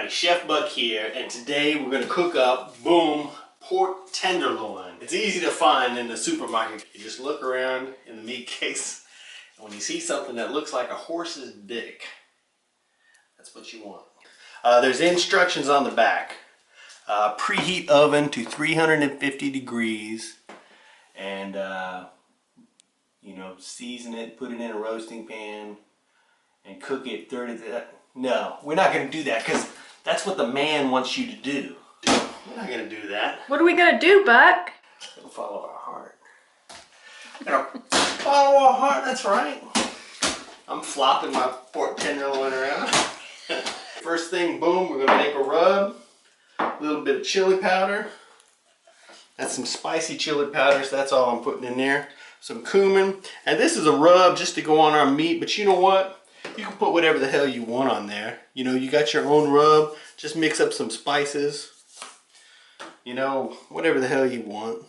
Alrighty, Chef Buck here, and today we're gonna cook up, boom, pork tenderloin. It's easy to find in the supermarket. You just look around in the meat case, and when you see something that looks like a horse's dick, that's what you want. There's instructions on the back. Preheat oven to 350 degrees, and you know, season it, put it in a roasting pan, and cook it 30. No, we're not gonna do that because that's what the man wants you to do. We're not gonna do that. What are we gonna do, Buck? It'll follow our heart. It'll follow our heart, that's right. I'm flopping my pork tenderloin around. First thing, boom, we're gonna make a rub. A little bit of chili powder. That's some spicy chili powder, so that's all I'm putting in there. Some cumin. And this is a rub just to go on our meat, but you know what? You can put whatever the hell you want on there. You know, you got your own rub. Just mix up some spices. You know, whatever the hell you want.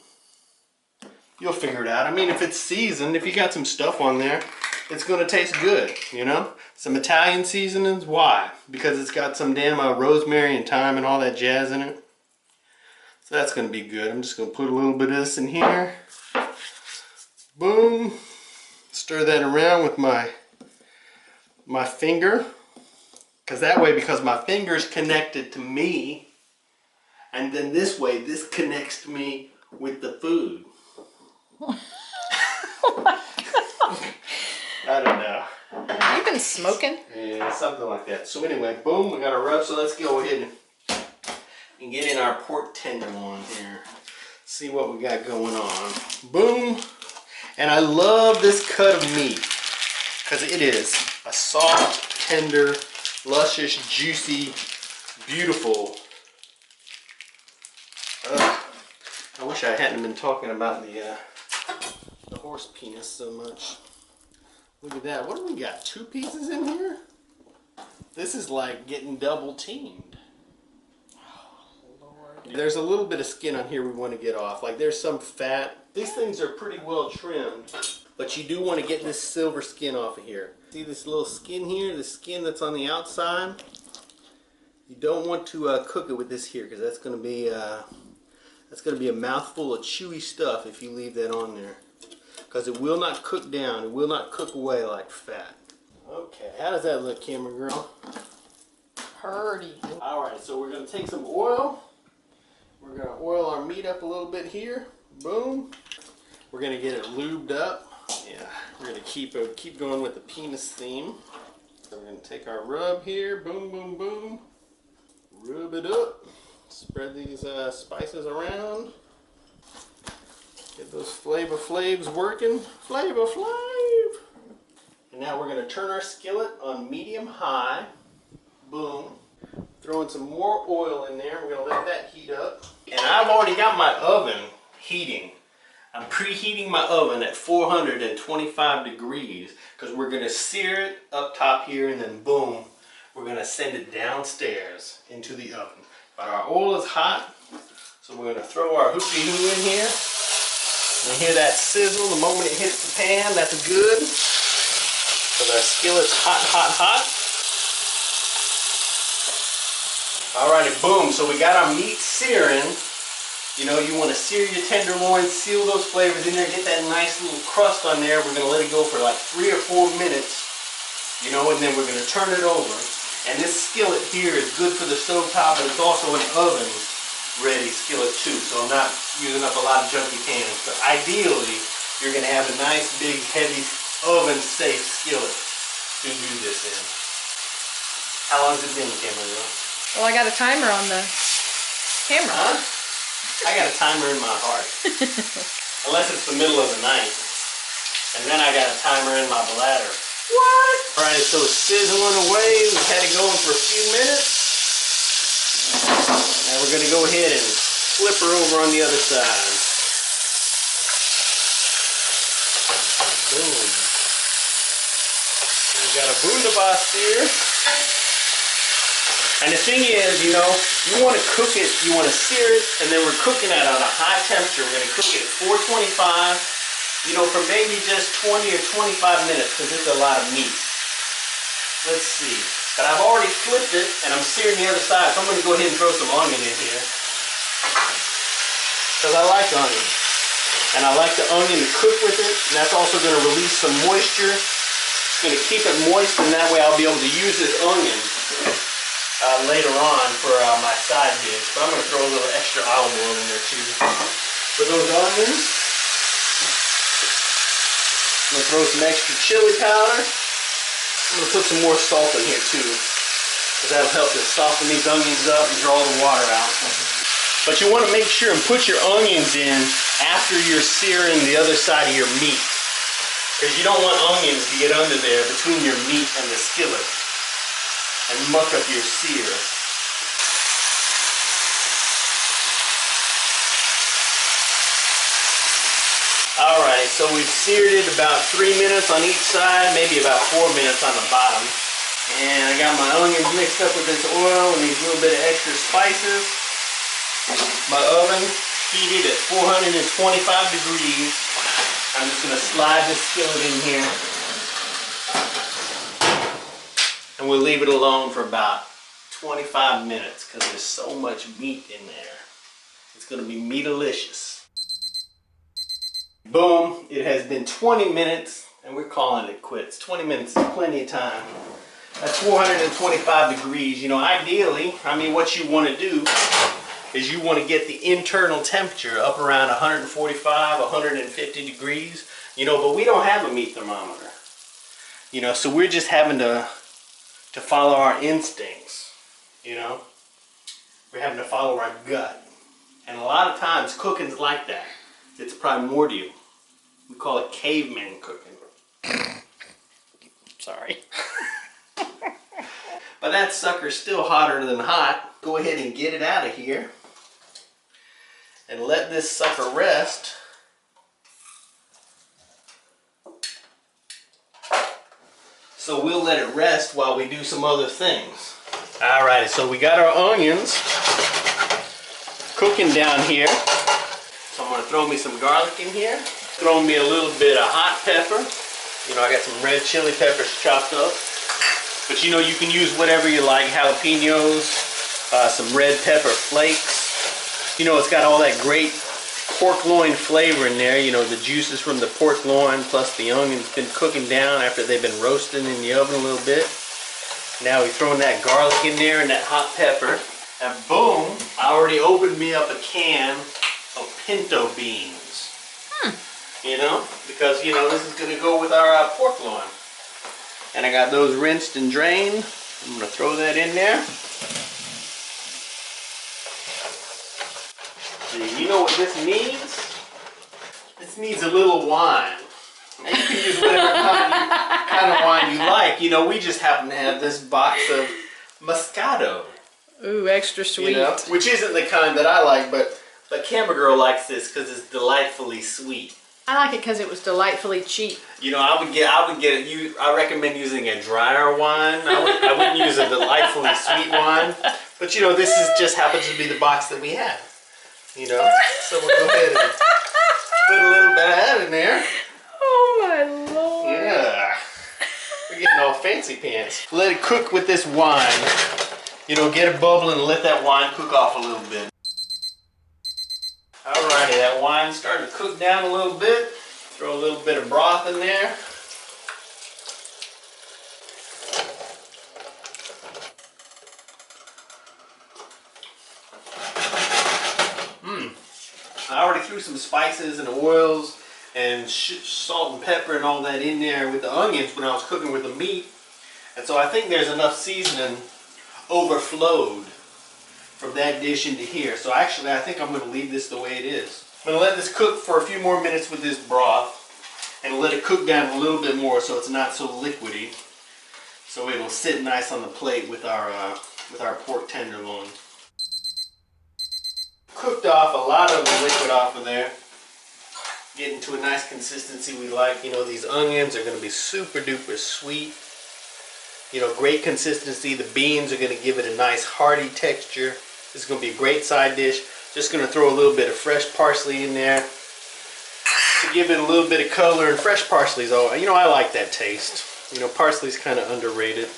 You'll figure it out. I mean, if it's seasoned, if you got some stuff on there, it's going to taste good, you know? Some Italian seasonings. Why? Because it's got some damn rosemary and thyme and all that jazz in it. So that's going to be good. I'm just going to put a little bit of this in here. Boom. Stir that around with my finger. Because that way, because my finger's connected to me, and then this way, this connects to me with the food. I don't know. You've been smoking? Yeah, something like that. So anyway, boom, we got a rub. So let's go ahead and get in our pork tenderloin here. See what we got going on. Boom. And I love this cut of meat because it is a soft, tender, luscious, juicy, beautiful. I wish I hadn't been talking about the horse penis so much. Look at that. What do we got? 2 pieces in here? This is like getting double teamed. Oh, Lord. There's a little bit of skin on here we want to get off. Like there's some fat. These things are pretty well trimmed, but you do want to get this silver skin off of here. See this little skin here? The skin that's on the outside? You don't want to cook it with this here because that's going to be a mouthful of chewy stuff if you leave that on there. Because it will not cook down. It will not cook away like fat. Okay, how does that look, camera girl? Purdy. Alright, so we're going to take some oil. We're going to oil our meat up a little bit here. Boom. We're going to get it lubed up. Yeah, we're going to keep going with the penis theme. So we're going to take our rub here. Boom, boom, boom. Rub it up. Spread these spices around. Get those flavor flaves working. Flavor flav! And now we're going to turn our skillet on medium high. Boom. Throw in some more oil in there. We're going to let that heat up. And I've already got my oven heating. I'm preheating my oven at 425 degrees because we're going to sear it up top here, and then boom, we're going to send it downstairs into the oven. But our oil is hot, so we're going to throw our hoopty-hoo in here. You hear that sizzle the moment it hits the pan. That's good. Because our skillet's hot, hot, hot. Alrighty, boom. So we got our meat searing. You know, you want to sear your tenderloin, seal those flavors in there, get that nice little crust on there. We're going to let it go for like 3 or 4 minutes. You know, and then we're going to turn it over. And this skillet here is good for the stovetop, but it's also an oven ready skillet too, so I'm not using up a lot of junky pans. But ideally, you're going to have a nice big heavy oven safe skillet to do this in. How long has it been, camera girl? Well, I got a timer on the camera. Huh? I got a timer in my heart. Unless it's the middle of the night. And then I got a timer in my bladder. What? Alright, so it's sizzling away. We've had it going for a few minutes. Now we're going to go ahead and flip her over on the other side. Boom. We've got a boondaboss here. And the thing is, you know, you want to cook it, you want to sear it, and then we're cooking it on a high temperature. We're going to cook it at 425, you know, for maybe just 20 or 25 minutes because it's a lot of meat. Let's see. But I've already flipped it and I'm searing the other side, so I'm going to go ahead and throw some onion in here. Because I like onion. And I like the onion to cook with it, and that's also going to release some moisture. It's going to keep it moist, and that way I'll be able to use this onion later on for my side dish. But I'm going to throw a little extra olive oil in there too. For those onions, I'm going to throw some extra chili powder. I'm going to put some more salt in here too, because that'll help to soften these onions up and draw the water out. But you want to make sure and put your onions in after you're searing the other side of your meat, because you don't want onions to get under there between your meat and the skillet and muck up your sear. Alright, so we've seared it about 3 minutes on each side, maybe about 4 minutes on the bottom. And I got my onions mixed up with this oil and these little bit of extra spices. My oven heated at 425 degrees. I'm just going to slide this skillet in here. And we'll leave it alone for about 25 minutes because there's so much meat in there. It's going to be meatalicious. Boom, it has been 20 minutes and we're calling it quits. 20 minutes is plenty of time. That's 425 degrees. You know, ideally, I mean, what you want to do is you want to get the internal temperature up around 145, 150 degrees. You know, but we don't have a meat thermometer. You know, so we're just having to follow our instincts. You know, we're having to follow our gut. And a lot of times cooking's like that. It's primordial. We call it caveman cooking. Sorry. But that sucker's still hotter than hot. Go ahead and get it out of here. And let this sucker rest. So we'll let it rest while we do some other things. Alrighty, so we got our onions cooking down here. So I'm going to throw me some garlic in here. Throw me a little bit of hot pepper. You know, I got some red chili peppers chopped up. But you know, you can use whatever you like. Jalapenos, some red pepper flakes. You know, it's got all that great pork loin flavor in there. You know, the juices from the pork loin plus the onion's been cooking down after they've been roasting in the oven a little bit. Now we're throwing that garlic in there and that hot pepper. And boom, I already opened me up a can of pinto beans. You know, because you know this is going to go with our pork loin. And I got those rinsed and drained. I'm going to throw that in there. See, you know what this needs? This needs a little wine. Now you can use whatever kind of wine you like. You know, we just happen to have this box of Moscato. Ooh, extra sweet. You know, which isn't the kind that I like, but Camera Girl likes this because it's delightfully sweet. I like it because it was delightfully cheap. You know, I would get it. I recommend using a drier wine. I wouldn't use a delightfully sweet wine. But you know, this just happens to be the box that we have. You know, so we'll go ahead and put a little bit of that in there. Oh my lord! Yeah, we're getting all fancy pants. Let it cook with this wine. You know, get it bubbling and let that wine cook off a little bit. Alrighty, that wine's starting to cook down a little bit. Throw a little bit of broth in there. I already threw some spices and oils and salt and pepper and all that in there with the onions when I was cooking with the meat. And so I think there's enough seasoning overflowed from that dish into here. So actually I think I'm going to leave this the way it is. I'm going to let this cook for a few more minutes with this broth and let it cook down a little bit more so it's not so liquidy. So it'll sit nice on the plate with our pork tenderloin. Cooked off a lot of the liquid off of there. Getting to a nice consistency we like. You know, these onions are going to be super duper sweet. You know, great consistency. The beans are going to give it a nice hearty texture. This is going to be a great side dish. Just going to throw a little bit of fresh parsley in there to give it a little bit of color. And fresh parsley's all, you know, I like that taste. You know, parsley's kind of underrated.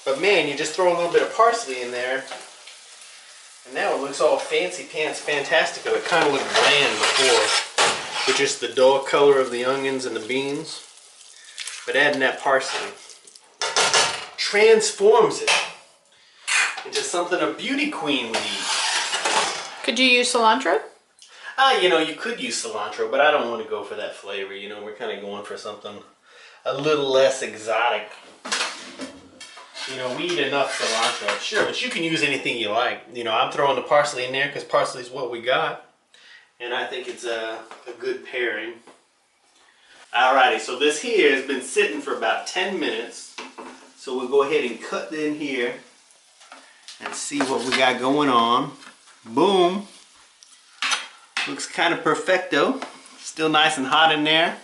But man, you just throw a little bit of parsley in there, and now it looks all fancy pants fantastico. It kind of looked bland before, with just the dull color of the onions and the beans. But adding that parsley transforms it into something a beauty queen would eat. Could you use cilantro? You know, you could use cilantro, but I don't want to go for that flavor. You know, we're kind of going for something a little less exotic. You know, we eat enough cilantro. Sure, but you can use anything you like. You know, I'm throwing the parsley in there because parsley is what we got. And I think it's a good pairing. Alrighty, so this here has been sitting for about 10 minutes. So we'll go ahead and cut in here and see what we got going on. Boom. Looks kind of perfecto. Still nice and hot in there.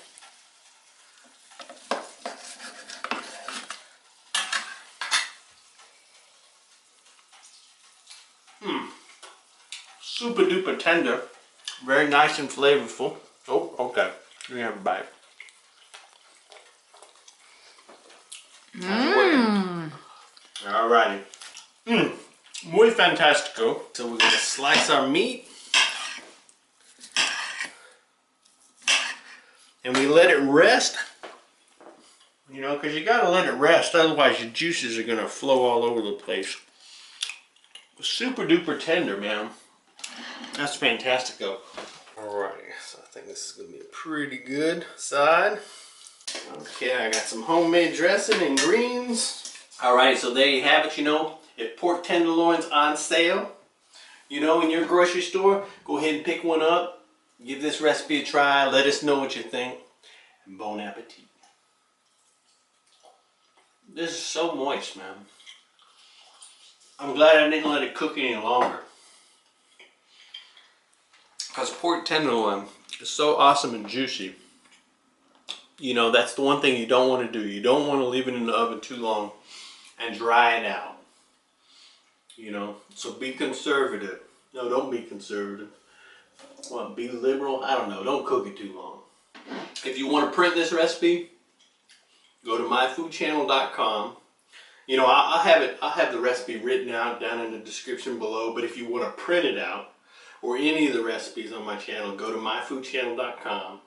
Super duper tender. Very nice and flavorful. Oh, okay. Let me have a bite. Alrighty. Muy fantastico. So we're going to slice our meat. And we let it rest. You know, because you got to let it rest. Otherwise your juices are going to flow all over the place. Super duper tender, man. That's fantastico. Alrighty, so I think this is going to be a pretty good side. Okay, I got some homemade dressing and greens. Alright, so there you have it. You know, if pork tenderloin's on sale, you know, in your grocery store, go ahead and pick one up. Give this recipe a try. Let us know what you think. And bon appetit. This is so moist, man. I'm glad I didn't let it cook any longer. Because pork tenderloin is so awesome and juicy. You know, that's the one thing you don't want to do. You don't want to leave it in the oven too long and dry it out. You know, so be conservative. No, don't be conservative. Well, be liberal. I don't know. Don't cook it too long. If you want to print this recipe, go to myfoodchannel.com. You know, I'll have the recipe written out down in the description below. But if you want to print it out, or any of the recipes on my channel, go to myfoodchannel.com.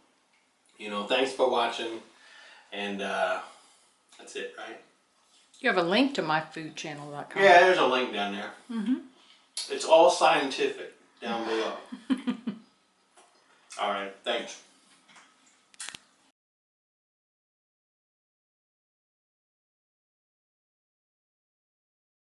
You know, thanks for watching, and that's it, right? You have a link to myfoodchannel.com. Yeah, there's a link down there. It's all scientific down below. All right, thanks.